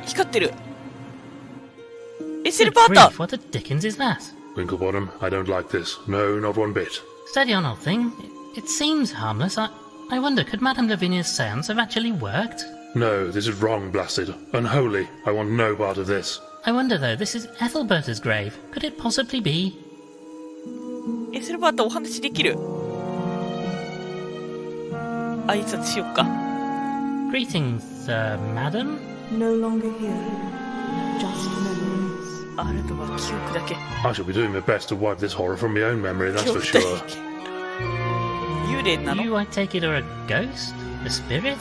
光ってる。エセルバータ What the dickens is that? Winklebottom, I don't like this. No, not one bit. Steady on, old thing. It seems harmless. I wonder, could Madame Lavinia's seance have actually worked? No, this is wrong, blasted. Unholy. I want no part of this. I wonder, though, this is Ethelberta's grave. Could it possibly be? エセルバータお話できる。挨拶しよっか。Greetings, madam? No longer here. Just memories. あれとは記憶だけ。 I shall be doing my best to wipe this horror from my own memory, that's 記 for 憶だ sure. け。幽霊なの？ You, I take it, are a ghost? A spirit?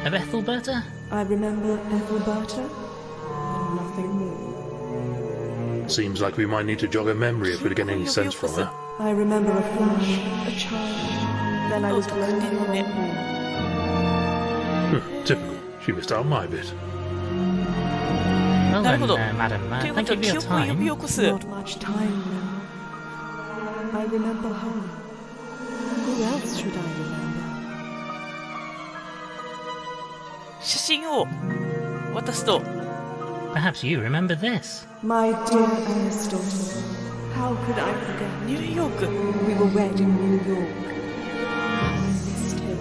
Of Ethelberta? I remember Ethelberta, and nothing more. Seems like we might need to jog her memory if we're to get any sense from her. I remember a flash, a child. Then I was lonely alone. Typical. She missed out my bit. Well なる then, ほど。 madam, ということは thank you for 記 your 憶を呼び time. 起こす。 Not much time now. I remember her. Who else should I remember? 写真を渡すと、 Perhaps you remember this. My dear Aristotle. How could I forget? ニューヨーク。 We were wed in New York. I missed him.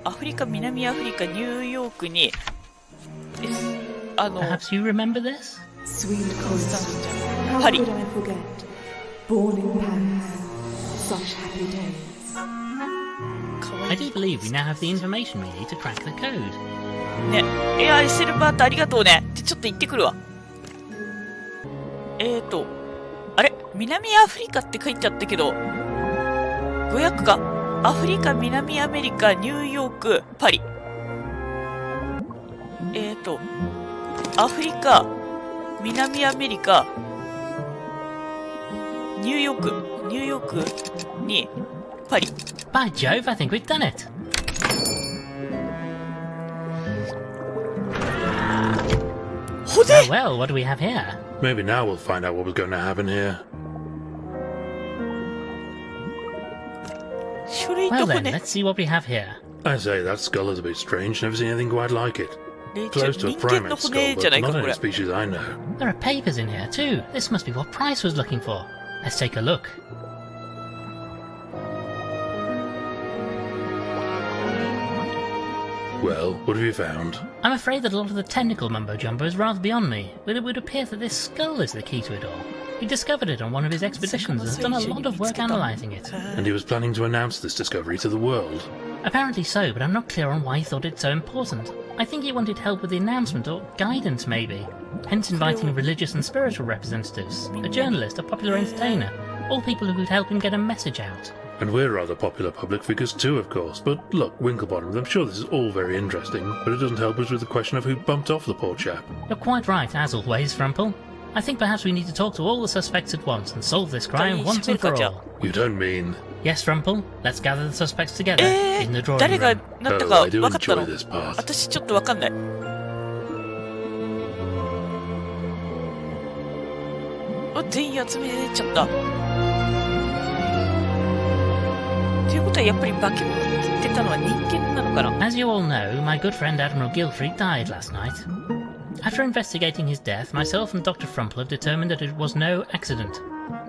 アフリカ、南アフリカ、ニューヨークに、Perhaps you remember this? Sweet Constance. How Paris. could I forget? Born in Paris. Such happy days. かわ I い do believe we now have the information we need to crack the code. いね。いや、エセルバータありがとうね。ちょっと行ってくるわ。あれ南アフリカって書いてあったけど、語訳か。アフリカ、南アメリカ、ニューヨーク、パリ。アフリカ、南アメリカ、ニューヨークに、パリ。 By Jove, I think we've done it. ほで Oh well, what do we have here? Maybe now we'll find out what was going to happen here. 書類 Well と then, 骨。 let's see what we have here. I say, that skull is a bit strange. Never seen anything quite like it. 人 Close to a 間の primate skull, 骨じゃない but か、 not こ any れ。 species I know. There are papers in here too. This must be what Price was looking for. Let's take a look. Well, what have you found? I'm afraid that a lot of the technical mumbo-jumbo is rather beyond me, but it would appear that this skull is the key to it all. He discovered it on one of his expeditions and has done a lot of work analysing it. And he was planning to announce this discovery to the world. Apparently so, but I'm not clear on why he thought it so important. I think he wanted help with the announcement, or guidance maybe. Hence inviting religious and spiritual representatives, a journalist, a popular entertainer, all people who could help him get a message out. And we're rather popular public figures too, of course. But look, Winklebottom, I'm sure this is all very interesting, but it doesn't help us with the question of who bumped off the poor chap. You're quite right, as always, Frumple. I think perhaps we need to talk to all the suspects at once and solve this crime once and for all. You don't mean... Yes, Frumple, let's gather the suspects together in the drawing 誰が room. なった Oh, か I do 分かった enjoy の？ this part. 私ちょっと分かんない。全員集めちゃった。ということはやっぱり化け物って言ってたのは人間なのかな？ As you all know, my good friend Admiral Gilfrey died last night. After investigating his death, myself and Dr. Frumple have determined that it was no accident.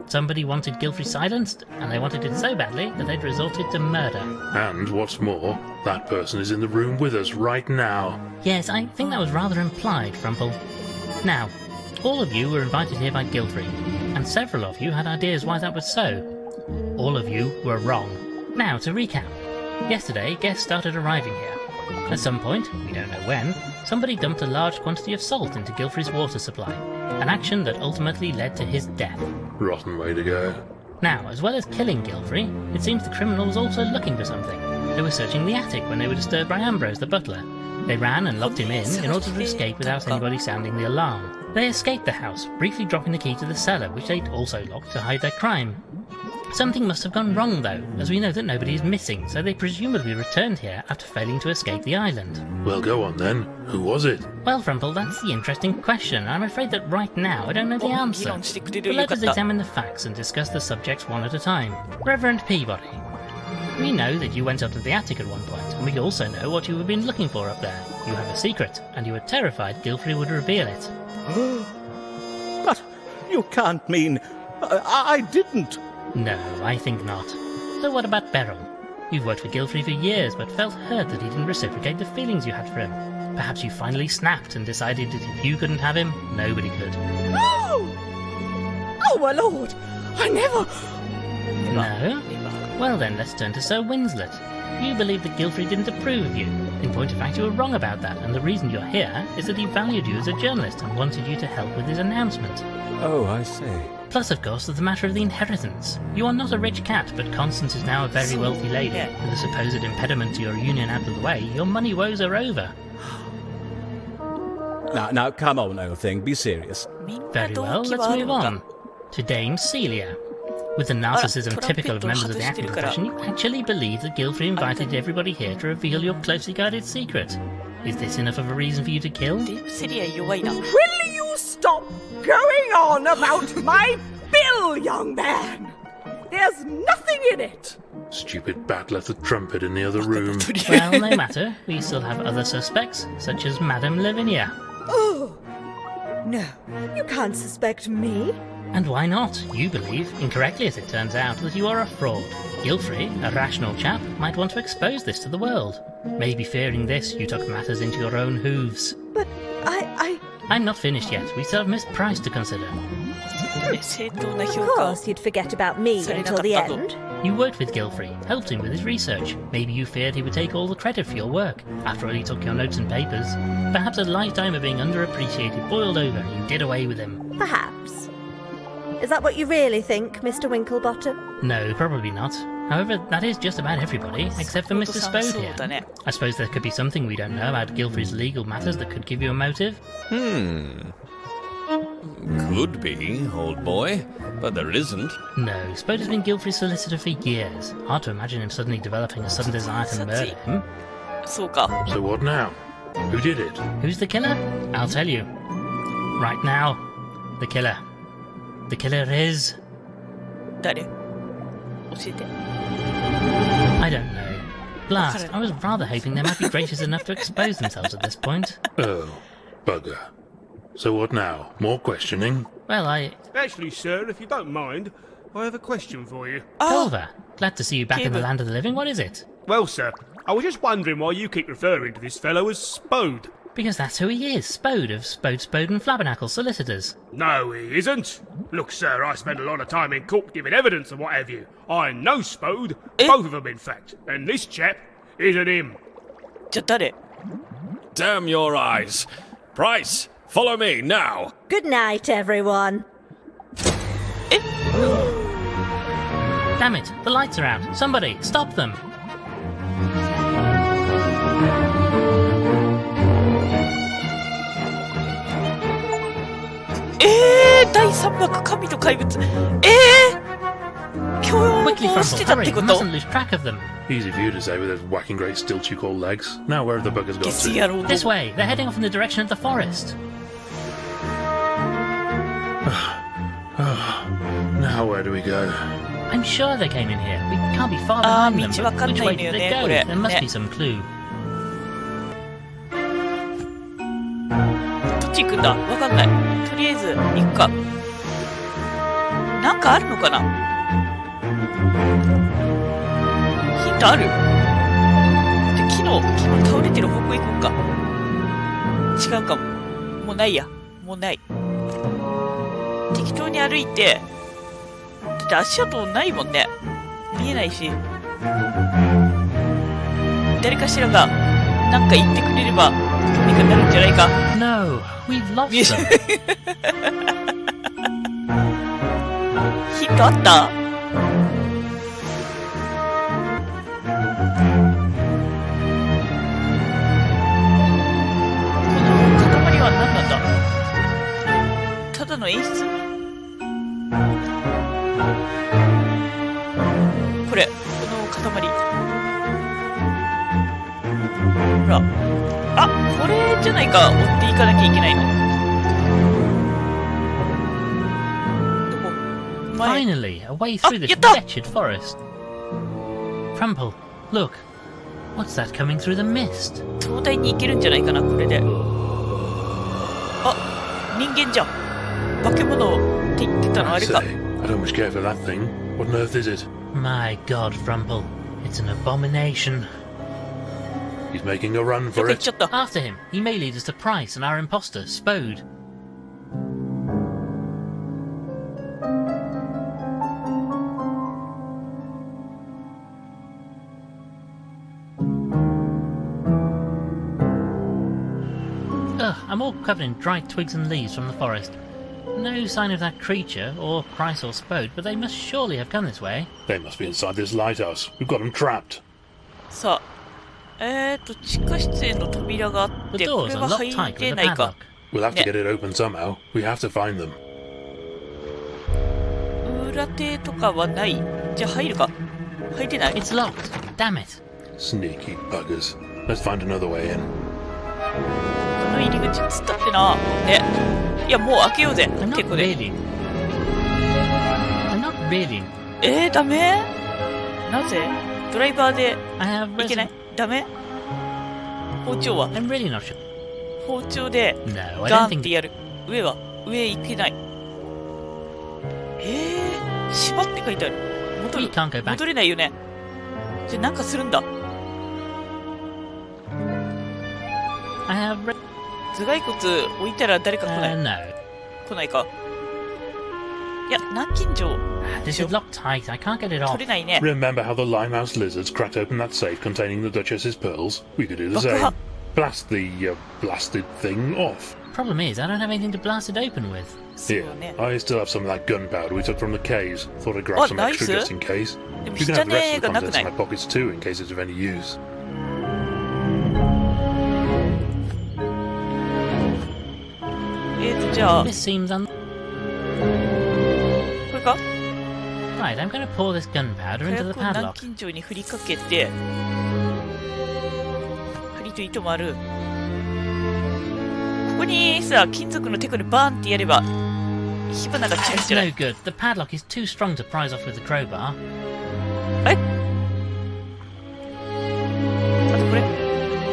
Somebody wanted Gilfrey silenced, and they wanted it so badly that they'd resorted to murder. And what's more, that person is in the room with us right now. Yes, I think that was rather implied, Frumple. Now, all of you were invited here by Gilfrey, and several of you had ideas why that was so. All of you were wrong. Now, to recap. Yesterday, guests started arriving here. At some point, we don't know when, somebody dumped a large quantity of salt into Gilfrey's water supply, an action that ultimately led to his death. Rotten way to go. Now, as well as killing Gilfrey, it seems the criminal was also looking for something. They were searching the attic when they were disturbed by Ambrose, the butler. They ran and locked him in order to escape without anybody sounding the alarm. They escaped the house, briefly dropping the key to the cellar, which they'd also locked to hide their crime. Something must have gone wrong though, as we know that nobody is missing, so they presumably returned here after failing to escape the island. Well, go on then. Who was it? Well, Frumple, that's the interesting question. I'm afraid that right now I don't know the 議 answer. 論してくれる But よ let かっ us た。 examine the facts and discuss the subjects one at a time. Reverend Peabody, we know that you went up to the attic at one point, and we also know what you have been looking for up there. You have a secret, and you were terrified Gilfrey would reveal it. But you can't mean... I didn't. No, I think not. So what about Beryl? You've worked for Gilfrey for years, but felt hurt that he didn't reciprocate the feelings you had for him. Perhaps you finally snapped and decided that if you couldn't have him, nobody could. Oh! Oh, my lord! I never... No? Well then, let's turn to Sir Winslet. You believe that Gilfrey didn't approve of you. In point of fact, you were wrong about that, and the reason you're here is that he valued you as a journalist and wanted you to help with his announcement. Oh, I see. Plus, of course, there's the matter of the inheritance. You are not a rich cat, but Constance is now a very wealthy lady. With the supposed impediment to your union out of the way, your money woes are over. Now, come on, old thing, be serious. Very well, let's move on. To Dame Celia. With the narcissism typical of members of the acting profession, you actually believe that Gilfrey invited everybody here to reveal your closely guarded secret. Is this enough of a reason for you to kill? Will you stop going on about my bill, young man? There's nothing in it. Stupid bat left the trumpet in the other room. Well, no matter. We still have other suspects, such as Madame Lavinia. Oh, no, you can't suspect me. And why not? You believe, incorrectly as it turns out, that you are a fraud. Gilfrey, a rational chap, might want to expose this to the world. Maybe fearing this, you took matters into your own hooves. But I'm not finished yet. We still have Miss Price to consider. Of course you'd forget about me until the end. You worked with Gilfrey, helped him with his research. Maybe you feared he would take all the credit for your work. After all, he took your notes and papers. Perhaps a lifetime of being underappreciated boiled over and you did away with him. Perhaps. Is that what you really think, Mr. Winklebottom? No, probably not. However, that is just about everybody, except for Mr. Spode here. I suppose there could be something we don't know about Gilfrey's legal matters that could give you a motive. Could be, old boy, but there isn't. No, Spode has been Gilfrey's solicitor for years. Hard to imagine him suddenly developing a sudden desire to murder him. So what now? Who did it? Who's the killer? I'll tell you. Right now, the killer. The killer is... I don't know. Blast, I was rather hoping they might be gracious enough to expose themselves at this point. Oh, bugger. So what now? More questioning? Well, Actually, sir, if you don't mind, I have a question for you. Culver, glad to see you back in the land of the living. What is it? Well, sir, I was just wondering why you keep referring to this fellow as Spode. Because that's who he is, Spode of Spode and Flabbernacle Solicitors. No, he isn't. Look, sir, I spend a lot of time in court giving evidence and what have you. I know Spode, both of them in fact, and this chap isn't him. Damn your eyes. Price, follow me, now. Good night, everyone. Damn it, the lights are out. Somebody, stop them. Quickly, Frumple, hurry, we mustn't lose track of them. Easy for you to say with those whacking great stilts you call legs. Now where have the buggers got to? This way, they're heading off in the direction of the forest. Now where do we go? I'm sure they came in here. We can't be far behind them, but which way did they go? There must be some clue. どっち行くんだ？わかんない。とりあえず行くか。なんかあるのかな？ヒントある？じゃ、木の倒れてる方向行こうか。違うかも。もうないや。もうない。適当に歩いて、だって足跡ないもんね。見えないし。誰かしらがなんか言ってくれればどうにかなるんじゃないか。No, we've lost them. ヒントあった？この塊は何なんだ？ただの演出？これ、この塊。ほら。あ、これじゃないか。追っていかなきゃいけないの。どこ？前。 Finally, a way through this wretched forest. Frumple, look. What's that coming through the mist? 東大に行けるんじゃないかな、これで。あ、人間じゃん。化け物って言ってたのあ I れか。 say, I don't much care for that thing. What on earth is it? My God, Frumple. It's an abomination. He's making a run ど for こ行っ it. ちゃった。 After him, he may lead us to Price and our imposter, Spode. Ugh, I'm all covered in dried twigs and leaves from the forest. No sign of that creature, or Price or Spode, but they must surely have come this way. They must be inside this lighthouse. We've got them trapped. さあ、地下室への扉があっ The て、こ doors れ are は locked 入 tight れ with な a いか padlock.。We'll have to Yeah. get it open somehow. We have to find them. 裏手とかはない。じゃあ入るか。入れない。 It's locked. Damn it. Sneaky buggers. Let's find another way in. この入り口つったってな。ね。いや、もう開けようぜ。 I'm て not こで。 really. I'm not really. ダメなぜドライバーで I have いけない risen. ダメ包丁は I'm really not sure. 包丁で No, I ガ don't ンって think. やる。上は上行けない。縛って書いてある。戻 We る。 can't go back. 戻れないよね。じゃあなんかするんだ。 I have. 頭蓋骨置いたら誰か来ない。 No. 来ないか。いや、南京錠 This is locked tight. I can't get it 取 off. れないね。 Remember how the limehouse lizards cracked open that safe containing the Duchess's pearls? We could do the Baka. same. Blast the blasted thing off. Problem is, I don't have anything to blast it open with. そう Here, ね。 I still have some of that gunpowder we took from the caves. Thought I'd grab Oh, some nice. extra just in case. でも You can 下 have the 根 rest of the がなく contents な in い my。pockets too, in case it's of any use. じゃあ、こ This seems un. れか Right, I'm going to pour this gunpowder 火 into 薬 the を南 padlock. 京錠に振りかけて、針と糸もある。ここにさ、金属のテクでバーンってやれば、火花が散るん It's じゃな no い good. The padlock is too strong to prise off with the crowbar. あとこれ、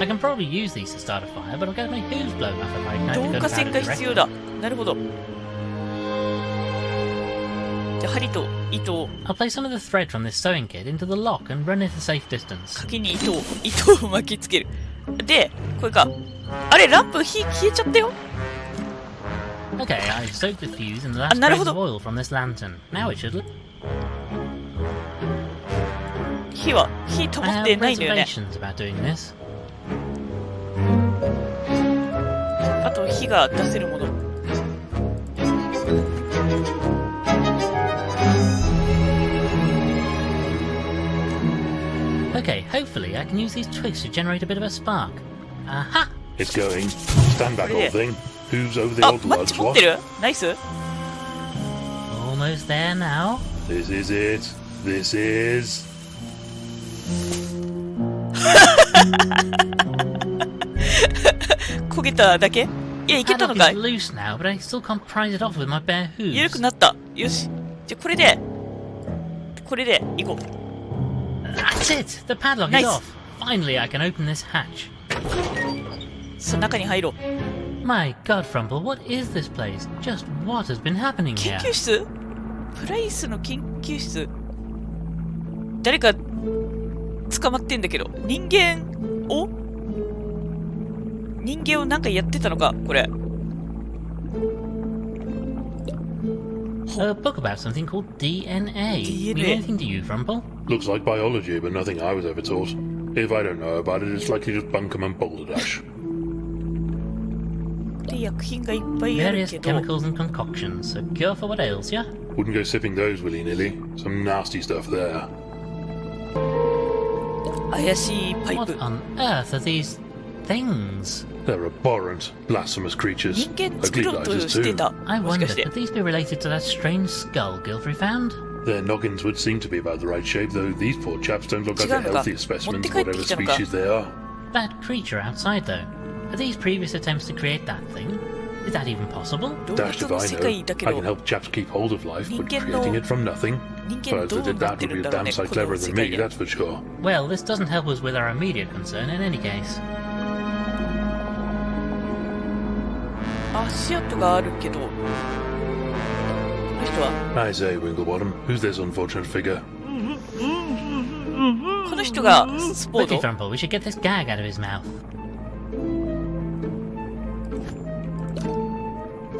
I can probably use these to start a fire, but I'll get my hooves blown off if I ignite 導 the 火線 gunpowder が必要 directly. だ。なるほど。じゃあ、針と糸を、 I'll place some of the thread from this sewing kit into the lock and run it a safe distance. 茎に糸を巻きつける。で、これか。あれ、ランプ火消えちゃったよ。 Okay, I've soaked the fuse in the last なる trace ほど。 of oil from this lantern. Now it should. 火は、火 I 灯っ have てないのよね。 reservations about doing this. あと、火が出せるもの。 Okay, hopefully I can use these twigs to generate a bit of a spark. Aha! It's going. Stand back, Yeah. old thing. Who's over the あ、 old マッ lugs, チ持っ what? てるナイス Almost there now. This is it. This is... 焦げただけいや、いけたの Padlock か is い loose now, but I still can't prise it off with my bare 緩く hooves. なった。よし。じゃあ、これで、行こう。 That's it! The padlock Nice. is off. Finally, I can open this hatch. さあ、中に入ろう。 My God, Frumple, what is this place? Just what has been happening 研 here? 究室プライスの研究室誰か捕まってんだけど、人間をなんかやってたのかこれ。 A book about something called DNA. DNA. Mean anything to you, Frumple? Looks like biology, but nothing I was ever taught. If I don't know about it, it's likely just bunkum and balderdash. で、薬品がいっぱいある Various けど、 chemicals and concoctions. A cure for what ails ya? Wouldn't go sipping those willy-nilly. Some nasty stuff there. 怪しいパイ What プ。 on earth are these things? They're abhorrent, blasphemous creatures. 人間作 Ugly ろうと guys して too. た。 I もしか wonder, して。 could these be related to that strange skull Gilfrey found? Their noggins would seem to be about the right shape, though these poor chaps don't look like the 違うのか。 healthiest specimens, 持って帰って whatever きたのか。 species they are. That creature outside, though. Are these previous attempts to create that thing? Is that even possible? 動 Dashed 物 if の I 世 know. 界だけ I ど can help chaps keep hold of life, but 人間の- creating it from nothing? 人間 Fellas ど that う did なっ that て would る be ん a だろう damn ね sight この cleverer 世 than 界 me, で that's for sure. Well, this doesn't help us with our immediate concern in any case. 足跡があるけどこの人は I say, Winklebottom, who's this unfortunate figure? この人がスポー Quickly, ド Frumple, we should get this gag out of his mouth.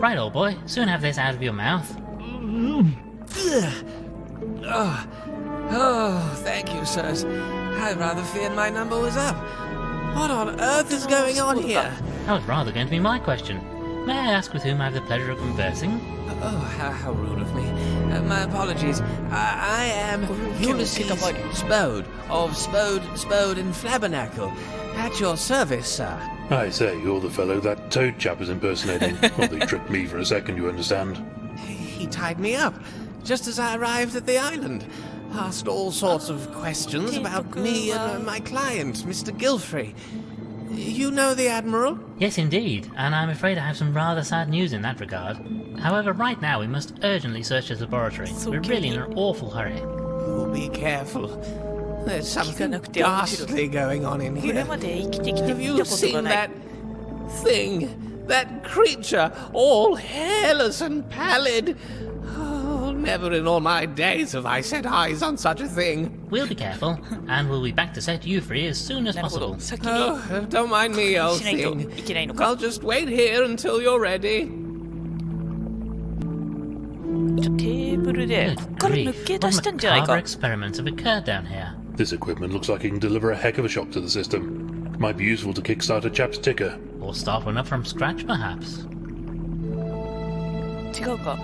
Right, old boy, soon have this out of your mouth. Oh, thank you, sirs. I rather feared my number was up. What on earth is going on here? That was rather going to be my question. May I ask with whom I have the pleasure of conversing? Oh, how rude of me. My apologies. I am Ulysses Spode of Spode and Flabbernacle. At your service, sir. I say, you're the fellow that Toad chap is impersonating. Well, they tricked me for a second, you understand. He tied me up just as I arrived at the island. Asked all sorts of questions about me and my client, Mr. Gilfrey. You know the Admiral? Yes, indeed, and I'm afraid I have some rather sad news in that regard. However, right now we must urgently search his laboratory. We're really in an awful hurry. Oh, be careful. There's something 聞かなくて面白い。 ghastly going on in これ here. まで生きてきて Have 見 you たことが seen ない that thing? That creature, all hairless and pallid? Oh, never in all my days have I set eyes on such a thing. We'll be careful, and we'll be back to set you free as soon as なるほ possible. ど先に Oh, don't mind me, old しないと thing. いけないのか I'll just wait here until you're ready. テーブルで Good こっから抜 grief, け what 出したんじゃない macabre か experiments have occurred down here? This equipment looks like it can deliver a heck of a shock to the system. Might be useful to kickstart a chap's ticker. Or start one up from scratch, perhaps? 違うか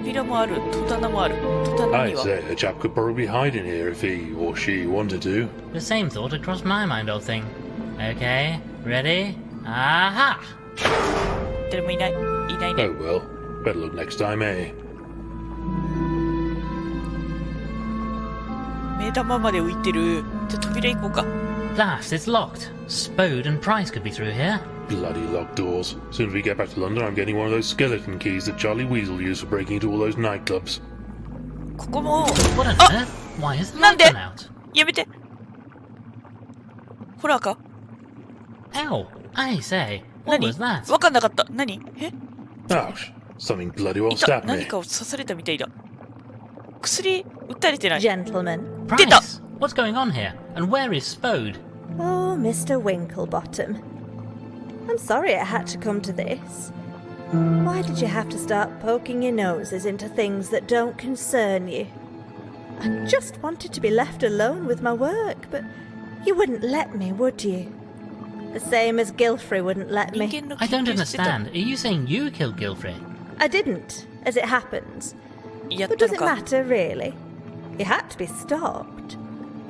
扉もある戸棚もある戸棚 I には say, a chap could probably hide in here if he or she wanted to. The same thought had crossed my mind, old thing. Okay, ready? Aha! 誰もいないいないね Oh well, better look next time, eh? 目玉まで浮いてるじゃあ扉行こうか Blast, it's locked. Spode and Price could be through here. Bloody locked doors. Soon as we get back to London, I'm getting one of those skeleton keys that Charlie Weasel used for breaking into all those nightclubs. ここも What on earth? Why is the なん light で gone out? やめてホラーか Ow! I say, what 何 was that? わかんなかった何え Ouch! Something bloody well いた stabbed 何 me. かを刺されたみたいだ薬打たれてない Gentlemen. Price! What's going on here? And where is Spode? Oh, Mr. Winklebottom. I'm sorry it had to come to this. Why did you have to start poking your noses into things that don't concern you? I just wanted to be left alone with my work, but you wouldn't let me, would you? The same as Gilfrey wouldn't let 人 me. 間の I 研 don't 究してた understand. Are you saying you killed Gilfrey? I didn't, as it happens. やっ But た does の it か matter, really? He had to be stopped.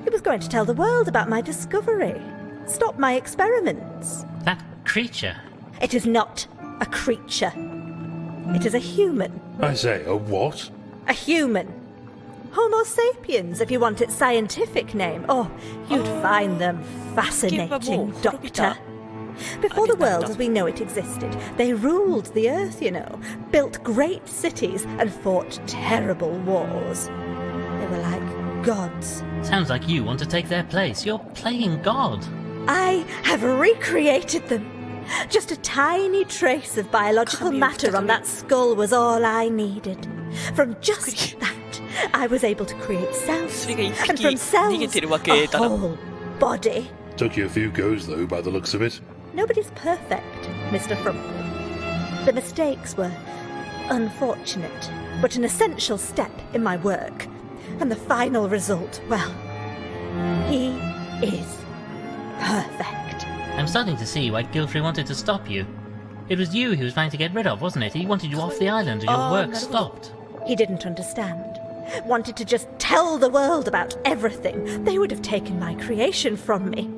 He was going to tell the world about my discovery. Stop my experiments. That creature. It is not a creature. It is a human. I say, a what? A human. Homo sapiens, if you want its scientific name. Oh, you'd find them fascinating, Doctor. Before the world as we know it existed, they ruled the earth, you know, built great cities and fought terrible wars. They were like gods. Sounds like you want to take their place. You're playing God. I have recreated them. Just a tiny trace of biological matter on that skull was all I needed. From just that, I was able to create cells. それが一 And 匹 from 逃げ cells, てるわ a けだな whole body. Took you a few goes, though, by the looks of it. Nobody's perfect, Mr. Frumple. The mistakes were unfortunate, but an essential step in my work. And the final result, well, he is perfect. I'm starting to see why Gilfrey wanted to stop you. It was you he was trying to get rid of, wasn't it? He wanted you off the island and your work stopped. He didn't understand. Wanted to just tell the world about everything. They would have taken my creation from me.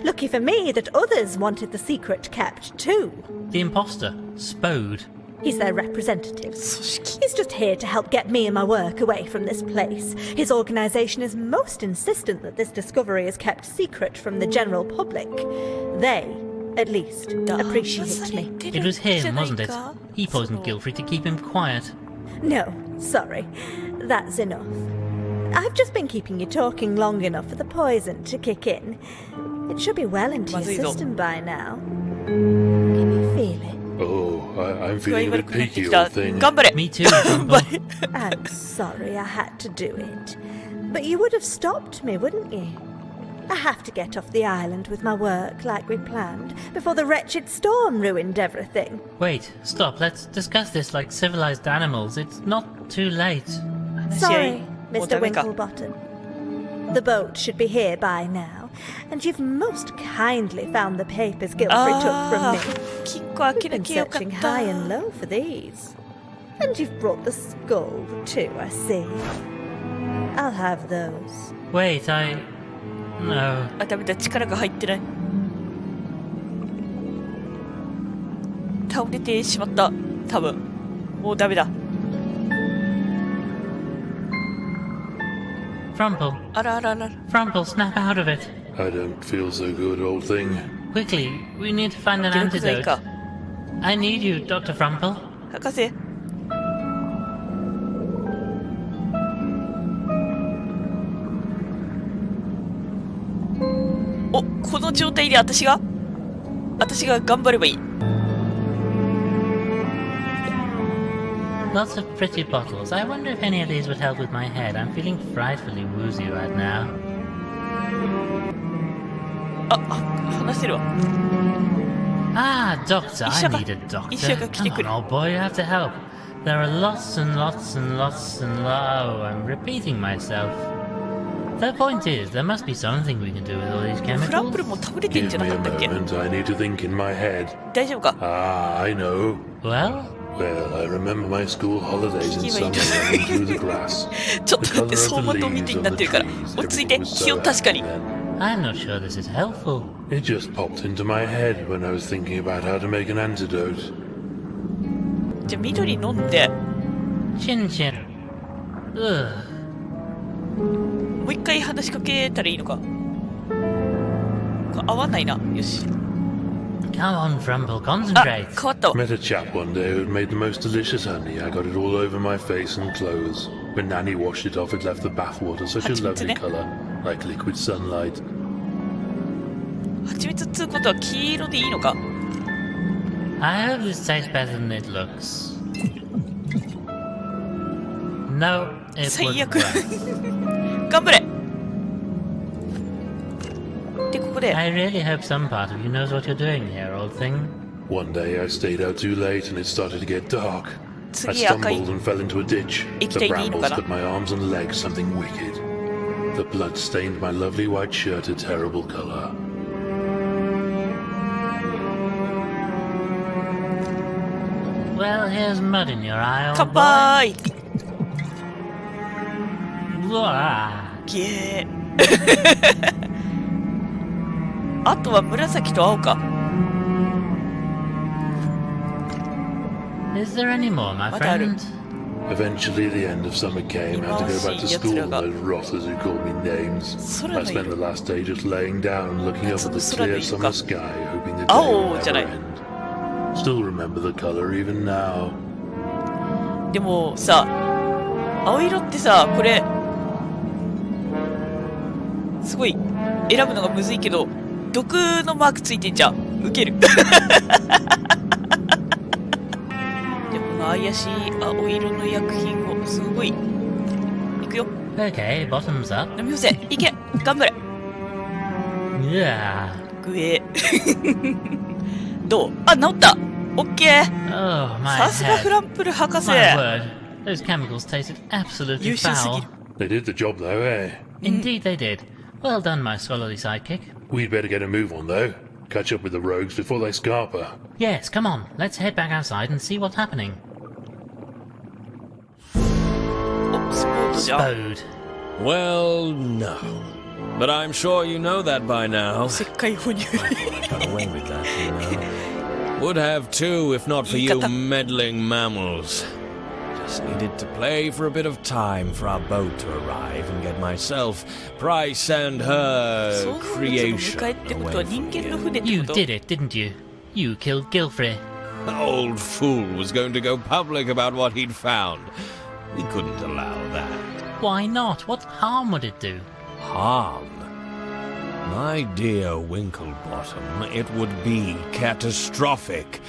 Lucky for me that others wanted the secret kept too. The imposter, Spode. He's their representative. He's just here to help get me and my work away from this place. His organisation is most insistent that this discovery is kept secret from the general public. They At least, appreciate me. It was him, wasn't it? He poisoned Gilfrey to keep him quiet. No, sorry. That's enough. I've just been keeping you talking long enough for the poison to kick in. It should be well into your system by now. Can you feel it? Oh, I'm feeling a bit peaky, old thing. Me too, Rumble. I'm sorry I had to do it. But you would have stopped me, wouldn't you? I have to get off the island with my work like we planned before the wretched storm ruined everything. Wait, stop. Let's discuss this like civilized animals. It's not too late. Sorry, Mr. Winklebottom. The boat should be here by now, and you've most kindly found the papers Gilfrey took from me. We've been searching high and low for these. And you've brought the skull too, I see. I'll have those. Wait, No. あ、ダメだ、力が入ってない。倒れてしまった。多分。もうダメだ。Frumple. あらあらあら。Frumple, snap out of it. I don't feel so good, old thing. Quickly, we need to find an antidote. I need you, Dr. Frumple. 博士。お、この状態で私が頑張ればいい。Lots of pretty bottles. I wonder if any of these would help with my head. I'm feeling frightfully woozy right now. あ、話せるわ。Ah, doctor. I need a doctor. Come on, old boy, you have to help. There are lots and lots and lots and oh, I'm repeating myself. The point is, there must be something we can do with all these フラッ chemicals. プルも倒れてんじゃなかったっけ？ moment, I need to think in my head. 大丈夫か？ Ah, I know. Well, Well, I remember my school holidays in summer running through the grass. ちょっと待って、走馬灯みたいになってるから。落ち着いて、気を確かに。 I'm not sure this is helpful. It just popped into my head when I was thinking about how to make an antidote. じゃあ緑飲んで、 Chin chin. Ugh. もう一回話しかけたらいいのか。合わないな。よし。 Come on, Frumple, あ、 concentrate. 変わったわ。 Met a chap one day who had made the most delicious honey. I got it all over my face and clothes. When Nanny washed it off, it left the bathwater such a lovely colour, like liquid sunlight. 蜂蜜っつうことは黄色でいいのか？ I hope this tastes better than it looks. No, it 最 wouldn't 悪。 work. 頑張れ。で、ここで。 I really hope some part of you knows what you're doing here, old thing. One day I stayed out too late and it started to get dark. I 次赤い stumbled and fell into a ditch. 液 The 体でいいの brambles かな？ cut my arms and legs something wicked. The blood stained my lovely white shirt a terrible colour. Well, here's mud in your eye, old 乾 boy. 杯。 Blah. ゲー。あとは紫と青か。 Is there any more, my What are friend? Eventually, the end of summer came. I had to go back to school and those rotters who called me names. I spent the last day just laying down, looking up at the clear summer sky, hoping the day Oh, wouldじゃな never い。 end. Still remember the colour even now. でもさ、青色ってさ、これ、すごい選ぶのがむずいけど、毒のマークついてんじゃん。ウケる。で、この怪しい青色の薬品を、すごい。いくよ。 Okay, bottoms up. 飲み干せ。いけ。頑張れ。 Yeah. グエ。どう？あ、治った。オッケー。 Oh, my さすが head. フランプル博士。 My word. Those chemicals tasted absolutely 優秀すぎ foul. る。 They did the job though, eh? Indeed they did. Well done, my scholarly sidekick. We'd better get a move on though. Catch up with the rogues before they scarper. Yes, come on. Let's head back outside and see what's happening. お、スポーツじゃん。 Bode. Well, no. But I'm sure you know that by now. 石灰哺乳。 Got away with that, you know. Would have too if not for you meddling mammals. just needed to play for a bit of time for our boat to arrive and get myself, Price, and her creation away from here. You did it, didn't you? You killed Gilfrey. The old fool was going to go public about what he'd found. We couldn't allow that. Why not? What harm would it do? Harm? My dear Winklebottom, it would be catastrophic.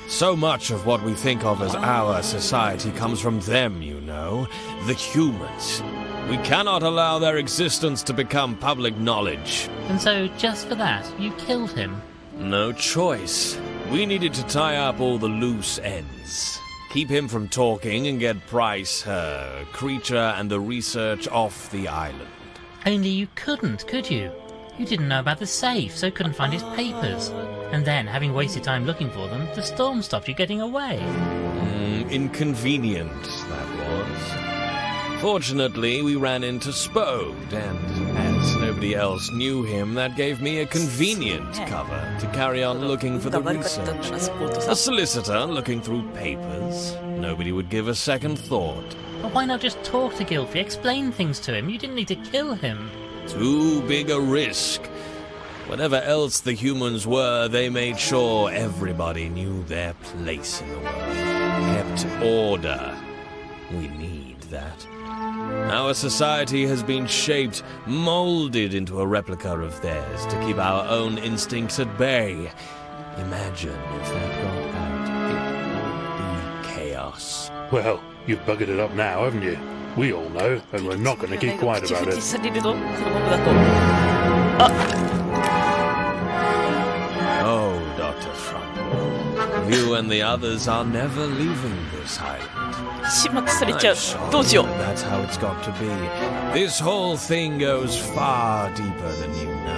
So much of what we think of as our society comes from them, you know, the humans. We cannot allow their existence to become public knowledge. And so, just for that, you killed him? No choice. We needed to tie up all the loose ends. Keep him from talking and get Price, her creature, and the research off the island. Only you couldn't, could you? You didn't know about the safe, so couldn't find his papers. And then, having wasted time looking for them, the storm stopped you getting away. Inconvenient, that was. Fortunately, we ran into Spode, and as nobody else knew him, that gave me a convenient cover to carry on looking for the research. A solicitor looking through papers. Nobody would give a second thought. But why not just talk to Gilfrey, explain things to him? You didn't need to kill him. Too big a risk. Whatever else the humans were, they made sure everybody knew their place in the world. Kept order. We need that. Our society has been shaped, molded into a replica of theirs to keep our own instincts at bay. Imagine if that got out. It would be chaos. Well, you've buggered it up now, haven't you? We all know, and we're not going to keep quiet about it. Oh, Dr. Frump, you and the others are never leaving this island. 始末されちゃう。どうしよう。 That's how it's got to be. This whole thing goes far deeper than you know.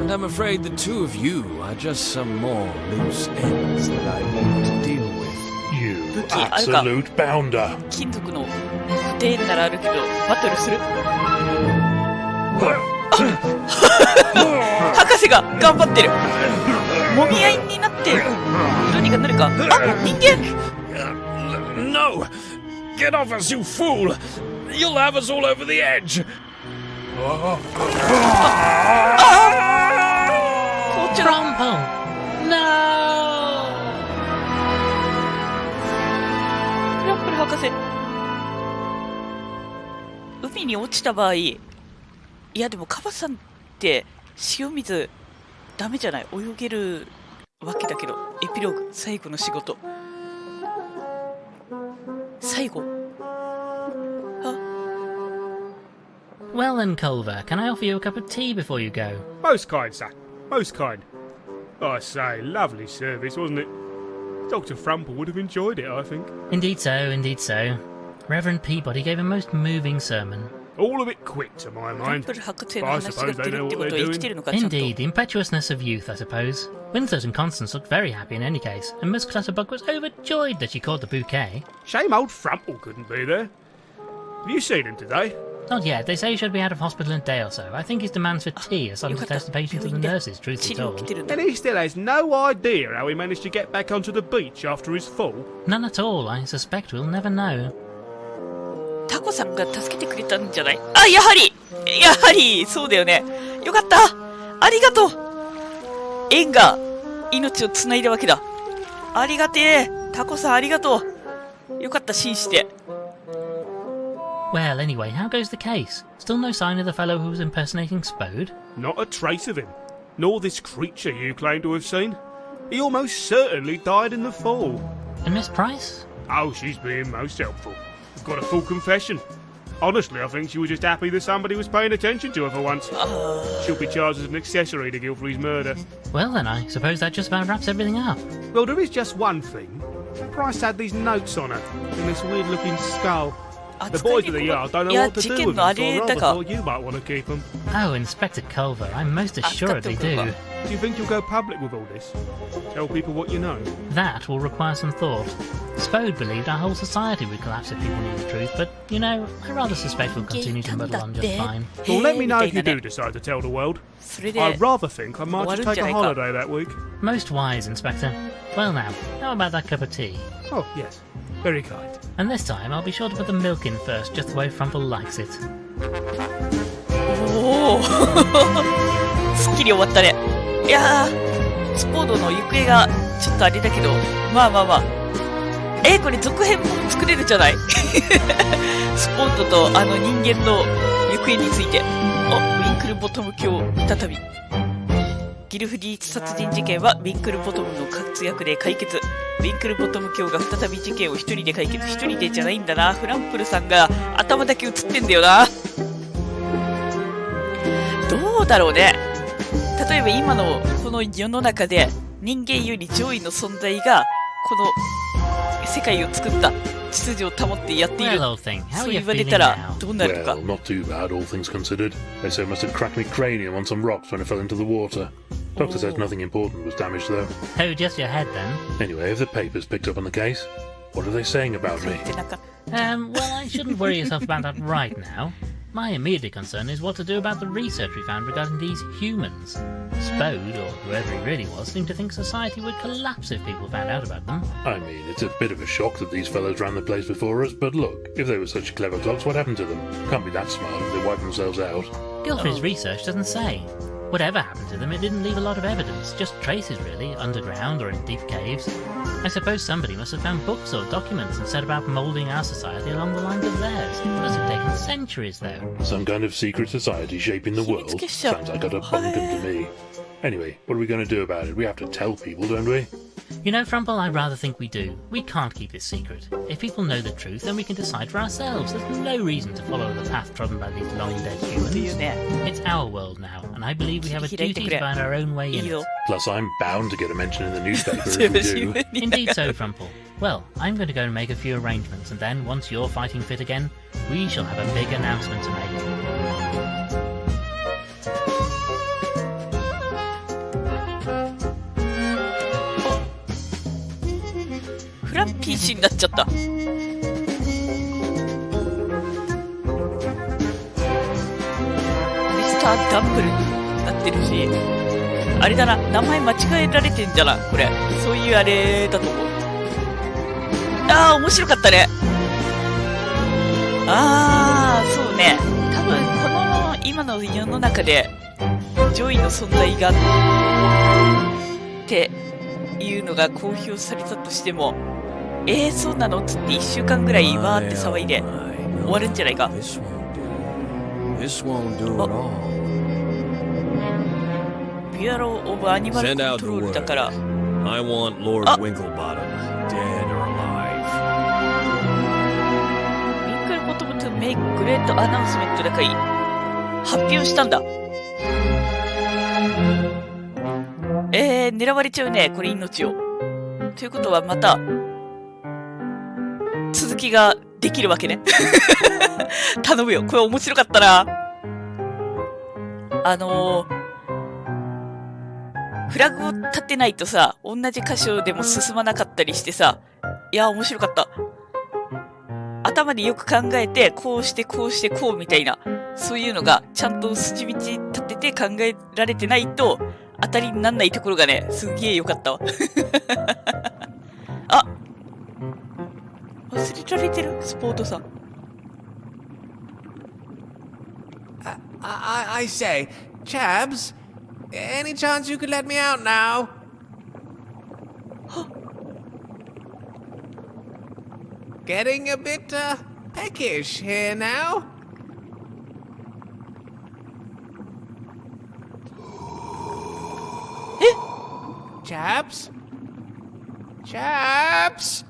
And I'm afraid the two of you are just some more loose ends that I want to deal with. You absolute bounder. 金属の不定ならあるけど、バトルする博士が頑張ってる。もみ合いになってる。どうにかなるか。あ、人間 No! Get off us, you fool! You'll have us all over the edge! 紅茶の No! やっぱり博士。海に落ちた場合、いやでもカバさんって塩水ダメじゃない？泳げるわけだけど、エピローグ最後の仕事。最後。Well then, Culver, can I offer you a cup of tea before you go? Most kind, sir. Most kind. I say, lovely service, wasn't it? Dr. Frumple would have enjoyed it, I think. Indeed so, indeed so. Reverend Peabody gave a most moving sermon. All a bit quick to my mind. But I suppose they know what they're doing. Indeed, the impetuousness of youth, I suppose. Winslet and Constance looked very happy in any case, and Miss Clutterbuck was overjoyed that she caught the bouquet. Shame old Frumple couldn't be there. Have you seen him today? Not yet. They say he should be out of hospital in a day or so. I think his demands for tea are starting to test the patience of the nurses, truth be told. And he still has no idea how he managed to get back onto the beach after his fall? None at all. I suspect we'll never know. タコさんが助けてくれたんじゃない？あ、やはりそうだよね。よかった。ありがとう。縁が命をつないだわけだ。ありがてえ。タコさんありがとう。よかった、信じて。Well, anyway, how goes the case? Still no sign of the fellow who was impersonating Spode? Not a trace of him. Nor this creature you claim to have seen. He almost certainly died in the fall. And Miss Price? Oh, she's being most helpful. We've got a full confession. Honestly, I think she was just happy that somebody was paying attention to her for once. She'll be charged as an accessory to Gilfrey's murder. Well then, I suppose that just about wraps everything up. Well, there is just one thing. Price had these notes on her, in this weird-looking skull. The boys of the yard don't know what to do with them, so I rather thought you might want to keep them. Oh, Inspector Culver, I most assuredly do. Do you think you'll go public with all this? Tell people what you know? That will require some thought. Spode believed our whole society would collapse if people knew the truth, but, I rather suspect we'll continue to muddle on just fine. Well, let me know if you do decide to tell the world. I rather think I might just take a holiday that week. Most wise, Inspector. Well now, how about that cup of tea? Oh, yes. Very kind. And this time I'll be sure to put the milk in first, just the way Frumple likes it. おおすっきり終わったね。いやー、スポードの行方がちょっとあれだけど、まあ。これ続編も作れるじゃないスポードと人間の行方について。ウィンクルボトム卿再び。ギルフリー殺人事件はウィンクルボトムの活躍で解決。ウィンクルボトム卿が再び事件を一人で解決。一人でじゃないんだな。フランプルさんが頭だけ映ってんだよな。どうだろうね。例えば今のこの世の中で人間より上位の存在がこの世界を作った秩序を保ってやっている。そう言われたらどうなるか。Well, not too bad, all things considered. They say I must have cracked my cranium on some rocks when I fell into the water. Doctor says nothing important was damaged though. Oh, just your head then. Anyway, have the papers picked up on the case? What are they saying about me? Well, I shouldn't worry yourself about that right now. My immediate concern is what to do about the research we found regarding these humans. Spode, or whoever he really was, seemed to think society would collapse if people found out about them. I mean, it's a bit of a shock that these fellows ran the place before us, but look, if they were such clever clocks, what happened to them? Can't be that smart if they wiped themselves out. Gilfrey's research doesn't say. Whatever happened to them, it didn't leave a lot of evidence, just traces really, underground or in deep caves. I suppose somebody must have found books or documents and set about moulding our society along the lines of theirs. It must have taken centuries, though. Some kind of secret society shaping the world? Sounds like utter bunkum to me. Anyway, what are we going to do about it? We have to tell people, don't we? You know, Frumple, I rather think we do. We can't keep this secret. If people know the truth, then we can decide for ourselves. There's no reason to follow the path trodden by these long-dead humans. It's our world now, and I believe we have a duty to find our own way in it. Plus, I'm bound to get a mention in the newspaper if we do. Indeed so, Frumple. Well, I'm going to go and make a few arrangements, and then, once you're fighting fit again, we shall have a big announcement to make. フラッピーシになっちゃった。ミスターダンブルになってるし、あれだな、名前間違えられてんじゃな、これ。そういうあれだと思う。面白かったね。そうね。多分この今の世の中で上位の存在がっていうのが公表されたとしても、そうなのつって1週間ぐらいわーって騒いで終わるんじゃないか。ビュアロー・オブ・アニマル・コントロールだから。I want Lord Winklebottom, dead or alive. ウィンクルボトム・トゥ・メイク・グレート・アナウンスメントだかい発表したんだ。狙われちゃうね、これ命を。ということはまた続きができるわけね。頼むよ、これ面白かったな。フラグを立てないとさ、同じ箇所でも進まなかったりしてさ、いや、面白かった。頭でよく考えて、こうしてこうしてこうみたいな、そういうのがちゃんと筋道立てて考えられてないと、当たりになんないところがね、すげえ良かったわ。忘れられてるスポートさん。I say, Chabs, any chance you could let me out now? Getting a bit, peckish here now. Chabs? Chabs?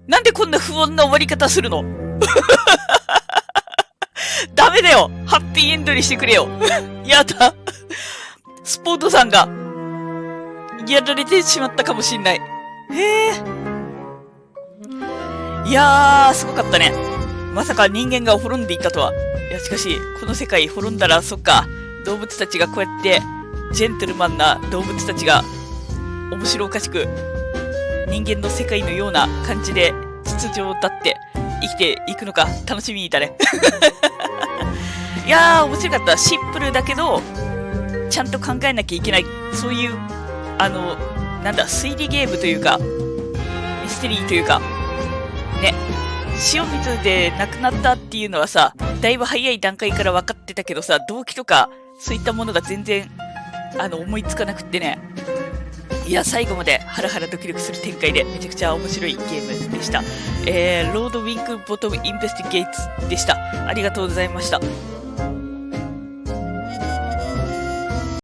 なんでこんな不穏な終わり方するの？ダメだよ！ハッピーエンドにしてくれよ！やだ！スポートさんがやられてしまったかもしんない。へえ。いやー、すごかったね。まさか人間が滅んでいったとは。いや、しかし、この世界滅んだら、そっか。動物たちがこうやって、ジェントルマンな動物たちが、面白おかしく、人間の世界のような感じで、秩序だって生きていくのか、楽しみだね。いやー、面白かった。シンプルだけど、ちゃんと考えなきゃいけない。そういう、なんだ、推理ゲームというか、ミステリーというか、ね。塩水で亡くなったっていうのはさ、だいぶ早い段階から分かってたけどさ、動機とか、そういったものが全然、思いつかなくってね。いや、最後までハラハラドキドキする展開で、めちゃくちゃ面白いゲームでした。ロード・ウィンクル・ボトム・インベスティゲイツでした。ありがとうございました。